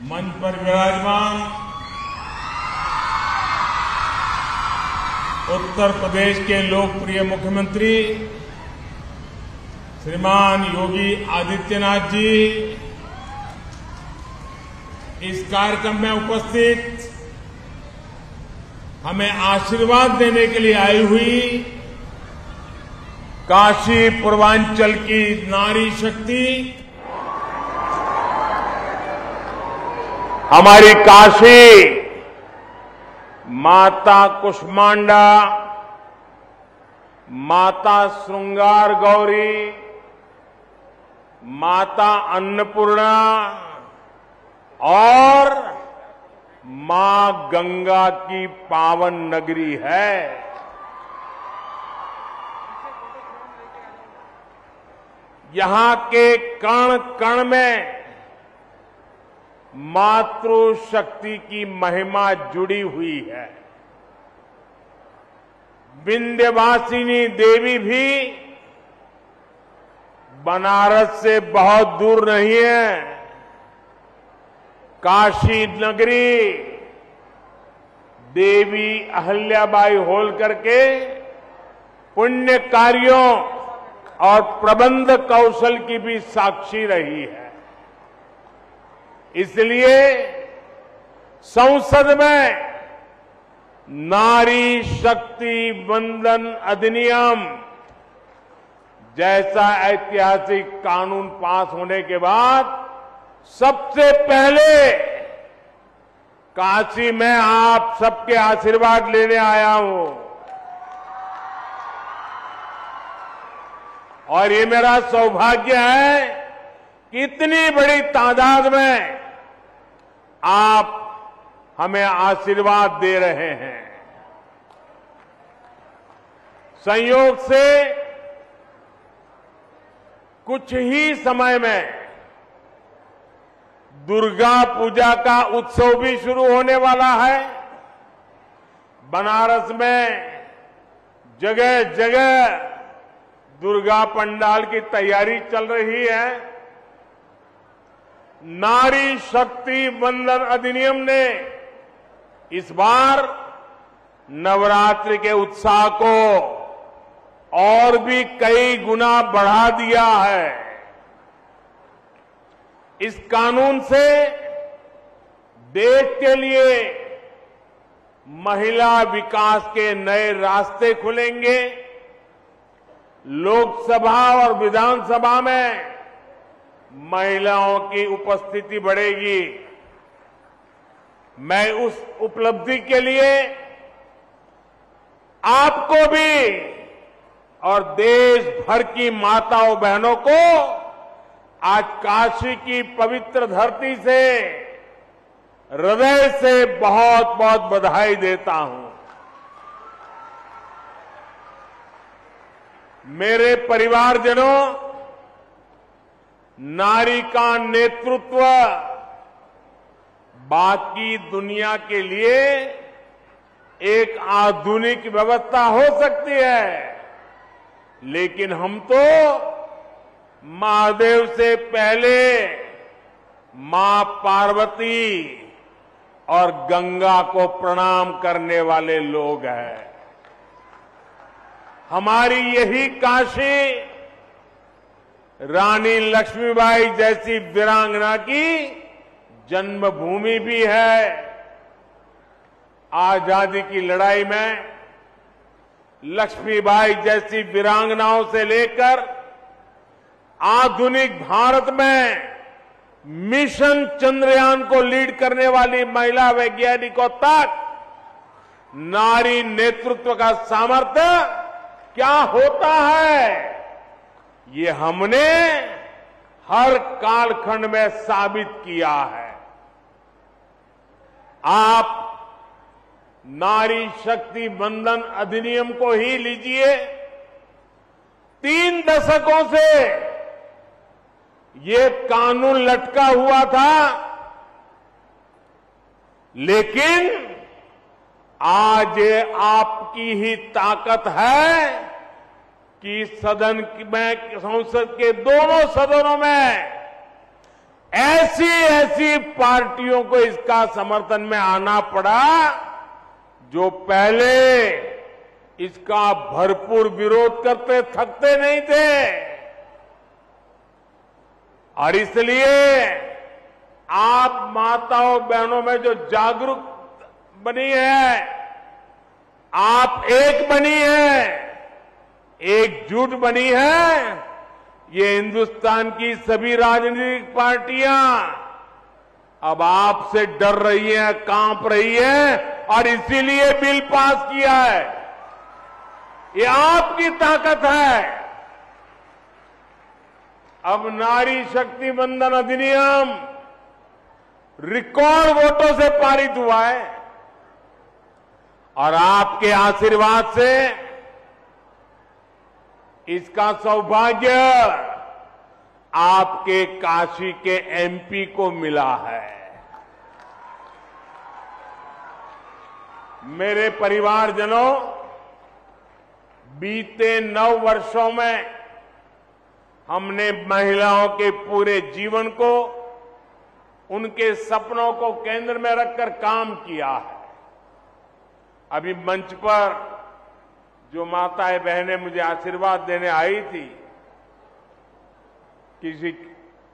मंच पर विराजमान उत्तर प्रदेश के लोकप्रिय मुख्यमंत्री श्रीमान योगी आदित्यनाथ जी, इस कार्यक्रम में उपस्थित हमें आशीर्वाद देने के लिए आई हुई काशी पूर्वांचल की नारी शक्ति, हमारी काशी माता कुष्मांडा, माता श्रृंगार गौरी, माता अन्नपूर्णा और मां गंगा की पावन नगरी है। यहां के कण कण में मातृशक्ति की महिमा जुड़ी हुई है। विंध्यवासिनी देवी भी बनारस से बहुत दूर नहीं है। काशी नगरी देवी अहल्याबाई होलकर के पुण्य कार्यों और प्रबंध कौशल की भी साक्षी रही है। इसलिए संसद में नारी शक्ति वंदन अधिनियम जैसा ऐतिहासिक कानून पास होने के बाद सबसे पहले काशी में आप सबके आशीर्वाद लेने आया हूं और ये मेरा सौभाग्य है कि इतनी बड़ी तादाद में आप हमें आशीर्वाद दे रहे हैं। संयोग से कुछ ही समय में दुर्गा पूजा का उत्सव भी शुरू होने वाला है। बनारस में जगह जगह दुर्गा पंडाल की तैयारी चल रही है। नारी शक्ति वंदन अधिनियम ने इस बार नवरात्रि के उत्साह को और भी कई गुना बढ़ा दिया है। इस कानून से देश के लिए महिला विकास के नए रास्ते खुलेंगे। लोकसभा और विधानसभा में महिलाओं की उपस्थिति बढ़ेगी। मैं उस उपलब्धि के लिए आपको भी और देश भर की माताओं बहनों को आज काशी की पवित्र धरती से हृदय से बहुत बहुत बधाई देता हूं। मेरे परिवारजनों, नारी का नेतृत्व बाकी दुनिया के लिए एक आधुनिक व्यवस्था हो सकती है, लेकिन हम तो महादेव से पहले मां पार्वती और गंगा को प्रणाम करने वाले लोग हैं। हमारी यही काशी रानी लक्ष्मीबाई जैसी वीरांगना की जन्मभूमि भी है। आजादी की लड़ाई में लक्ष्मीबाई जैसी वीरांगनाओं से लेकर आधुनिक भारत में मिशन चंद्रयान को लीड करने वाली महिला वैज्ञानिकों तक नारी नेतृत्व का सामर्थ्य क्या होता है, ये हमने हर कालखंड में साबित किया है। आप नारी शक्ति वंदन अधिनियम को ही लीजिए। 3 दशकों से ये कानून लटका हुआ था, लेकिन आज ये आपकी ही ताकत है कि सदन में, संसद के दोनों सदनों में ऐसी ऐसी पार्टियों को इसका समर्थन में आना पड़ा जो पहले इसका भरपूर विरोध करते थकते नहीं थे। और इसलिए आप माताओं बहनों में जो जागरूक बनी है, आप एक बनी है, एकजुट बनी है, ये हिंदुस्तान की सभी राजनीतिक पार्टियां अब आपसे डर रही हैं, कांप रही हैं और इसीलिए बिल पास किया है। ये आपकी ताकत है। अब नारी शक्ति वंदन अधिनियम रिकॉर्ड वोटों से पारित हुआ है और आपके आशीर्वाद से इसका सौभाग्य आपके काशी के एमपी को मिला है। मेरे परिवारजनों, बीते 9 वर्षों में हमने महिलाओं के पूरे जीवन को, उनके सपनों को केंद्र में रखकर काम किया है। अभी मंच पर जो माताएं बहनें मुझे आशीर्वाद देने आई थी, किसी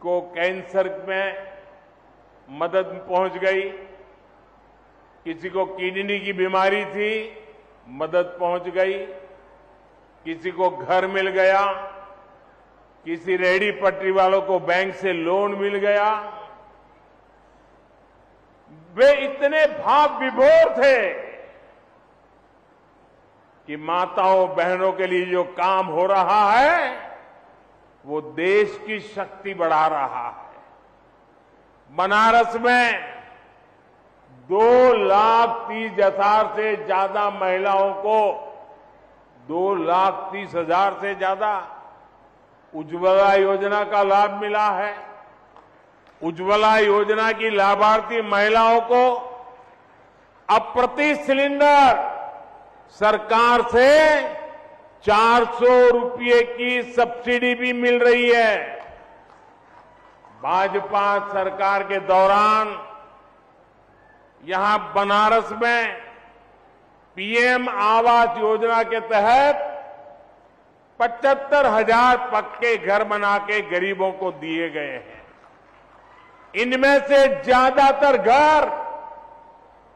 को कैंसर में मदद पहुंच गई, किसी को किडनी की बीमारी थी, मदद पहुंच गई, किसी को घर मिल गया, किसी रेहड़ी पटरी वालों को बैंक से लोन मिल गया। वे इतने भाव विभोर थे कि माताओं बहनों के लिए जो काम हो रहा है वो देश की शक्ति बढ़ा रहा है। बनारस में 2,30,000 से ज्यादा महिलाओं को 2,30,000 से ज्यादा उज्ज्वला योजना का लाभ मिला है। उज्ज्वला योजना की लाभार्थी महिलाओं को अब प्रति सिलेंडर सरकार से 400 रुपये की सब्सिडी भी मिल रही है। भाजपा सरकार के दौरान यहां बनारस में पीएम आवास योजना के तहत 75,000 पक्के घर बना के गरीबों को दिए गए हैं। इनमें से ज्यादातर घर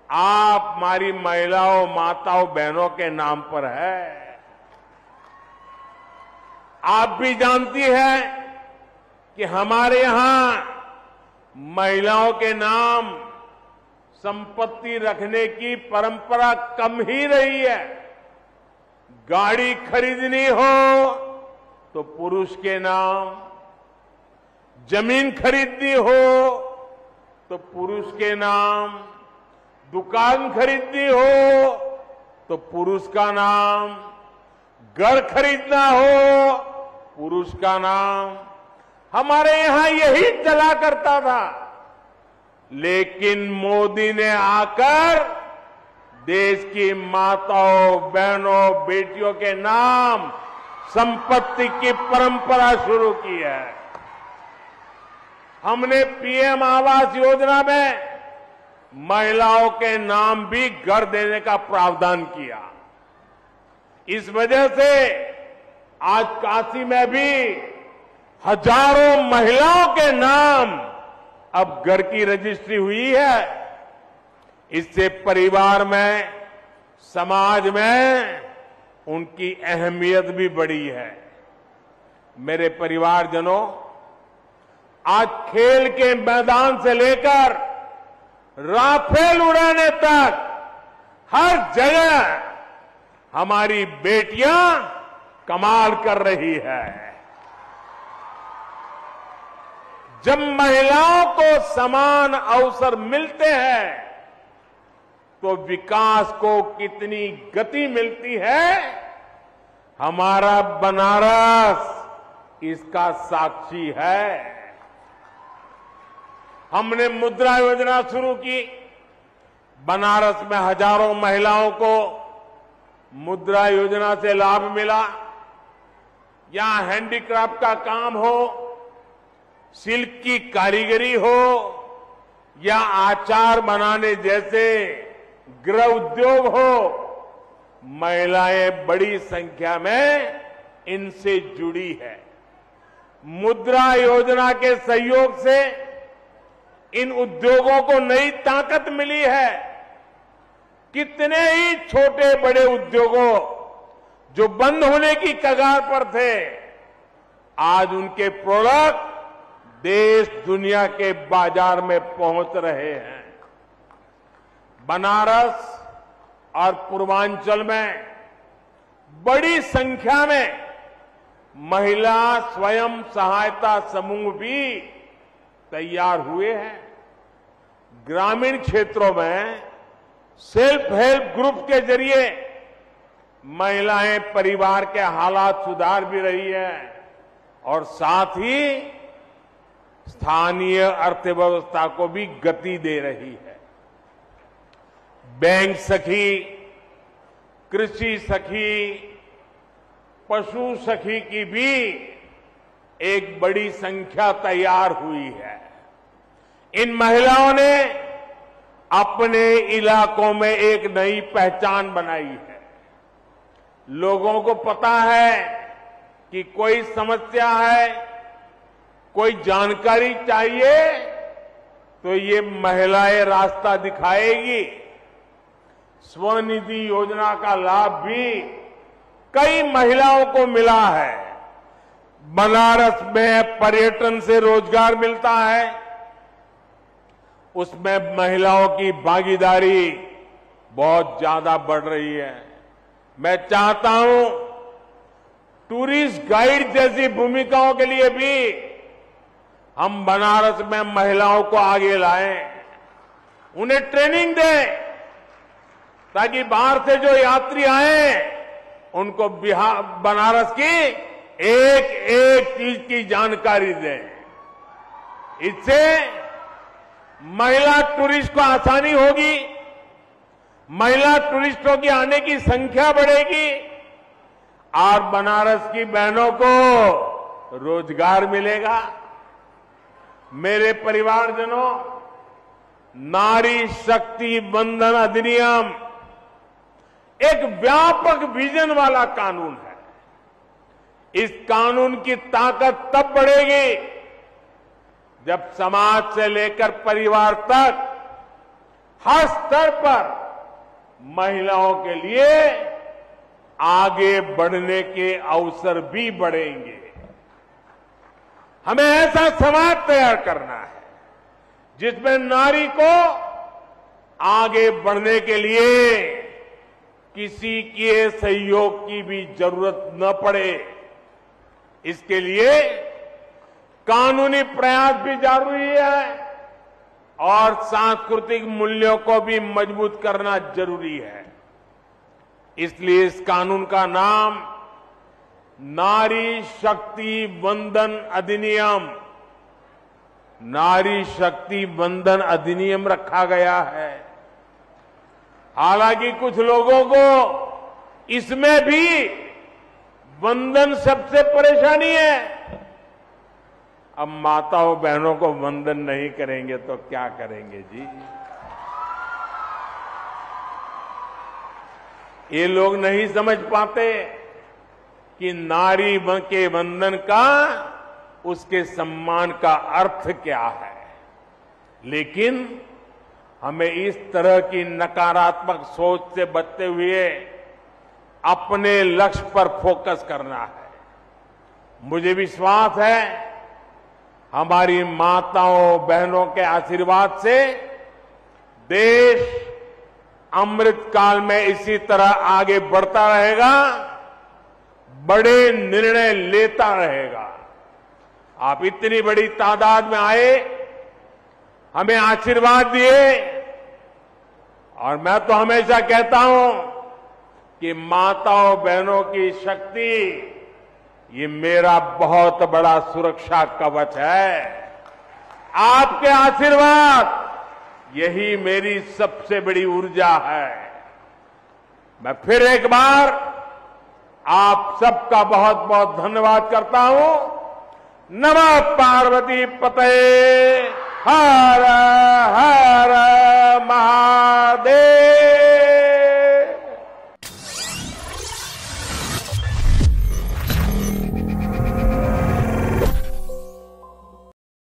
आप हमारी महिलाओं, माताओं, बहनों के नाम पर है। आप भी जानती हैं कि हमारे यहां महिलाओं के नाम संपत्ति रखने की परंपरा कम ही रही है। गाड़ी खरीदनी हो तो पुरुष के नाम, जमीन खरीदनी हो तो पुरुष के नाम, दुकान खरीदनी हो तो पुरुष का नाम, घर खरीदना हो पुरुष का नाम। हमारे यहां यही चला करता था, लेकिन मोदी ने आकर देश की माताओं, बहनों, बेटियों के नाम संपत्ति की परंपरा शुरू की है। हमने पीएम आवास योजना में महिलाओं के नाम भी घर देने का प्रावधान किया। इस वजह से आज काशी में भी हजारों महिलाओं के नाम अब घर की रजिस्ट्री हुई है। इससे परिवार में, समाज में उनकी अहमियत भी बढ़ी है। मेरे परिवारजनों, आज खेल के मैदान से लेकर राफेल उड़ाने तक हर जगह हमारी बेटियां कमाल कर रही है। जब महिलाओं को समान अवसर मिलते हैं तो विकास को कितनी गति मिलती है, हमारा बनारस इसका साक्षी है। हमने मुद्रा योजना शुरू की। बनारस में हजारों महिलाओं को मुद्रा योजना से लाभ मिला। यहां हैंडीक्राफ्ट का काम हो, सिल्क की कारीगरी हो या आचार बनाने जैसे गृह उद्योग हो, महिलाएं बड़ी संख्या में इनसे जुड़ी है। मुद्रा योजना के सहयोग से इन उद्योगों को नई ताकत मिली है। कितने ही छोटे बड़े उद्योगों जो बंद होने की कगार पर थे, आज उनके प्रोडक्ट देश दुनिया के बाजार में पहुंच रहे हैं। बनारस और पूर्वांचल में बड़ी संख्या में महिला स्वयं सहायता समूह भी तैयार हुए हैं। ग्रामीण क्षेत्रों में सेल्फ हेल्प ग्रुप के जरिए महिलाएं परिवार के हालात सुधार भी रही है और साथ ही स्थानीय अर्थव्यवस्था को भी गति दे रही है। बैंक सखी, कृषि सखी, पशु सखी की भी एक बड़ी संख्या तैयार हुई है। इन महिलाओं ने अपने इलाकों में एक नई पहचान बनाई है। लोगों को पता है कि कोई समस्या है, कोई जानकारी चाहिए तो ये महिलाएं रास्ता दिखाएगी। स्वनिधि योजना का लाभ भी कई महिलाओं को मिला है। बनारस में पर्यटन से रोजगार मिलता है, उसमें महिलाओं की भागीदारी बहुत ज्यादा बढ़ रही है। मैं चाहता हूं टूरिस्ट गाइड जैसी भूमिकाओं के लिए भी हम बनारस में महिलाओं को आगे लाएं, उन्हें ट्रेनिंग दें ताकि बाहर से जो यात्री आए उनको बिहार बनारस की एक एक चीज की जानकारी दें। इससे महिला टूरिस्ट को आसानी होगी, महिला टूरिस्टों की आने की संख्या बढ़ेगी और बनारस की बहनों को रोजगार मिलेगा। मेरे परिवारजनों, नारी शक्ति वंदन अधिनियम एक व्यापक विजन वाला कानून है। इस कानून की ताकत तब बढ़ेगी जब समाज से लेकर परिवार तक हर स्तर पर महिलाओं के लिए आगे बढ़ने के अवसर भी बढ़ेंगे। हमें ऐसा समाज तैयार करना है जिसमें नारी को आगे बढ़ने के लिए किसी के सहयोग की भी जरूरत न पड़े। इसके लिए कानूनी प्रयास भी जरूरी है और सांस्कृतिक मूल्यों को भी मजबूत करना जरूरी है। इसलिए इस कानून का नाम नारी शक्ति वंदन अधिनियम, नारी शक्ति वंदन अधिनियम रखा गया है। हालांकि कुछ लोगों को इसमें भी वंदन शब्द से परेशानी है। अब माताओं बहनों को वंदन नहीं करेंगे तो क्या करेंगे जी? ये लोग नहीं समझ पाते कि नारी के वंदन का, उसके सम्मान का अर्थ क्या है। लेकिन हमें इस तरह की नकारात्मक सोच से बचते हुए अपने लक्ष्य पर फोकस करना है। मुझे विश्वास है हमारी माताओं बहनों के आशीर्वाद से देश अमृत काल में इसी तरह आगे बढ़ता रहेगा, बड़े निर्णय लेता रहेगा। आप इतनी बड़ी तादाद में आए, हमें आशीर्वाद दिए और मैं तो हमेशा कहता हूं कि माताओं बहनों की शक्ति ये मेरा बहुत बड़ा सुरक्षा कवच है। आपके आशीर्वाद यही मेरी सबसे बड़ी ऊर्जा है। मैं फिर एक बार आप सबका बहुत बहुत धन्यवाद करता हूं। नमः पार्वती पते हर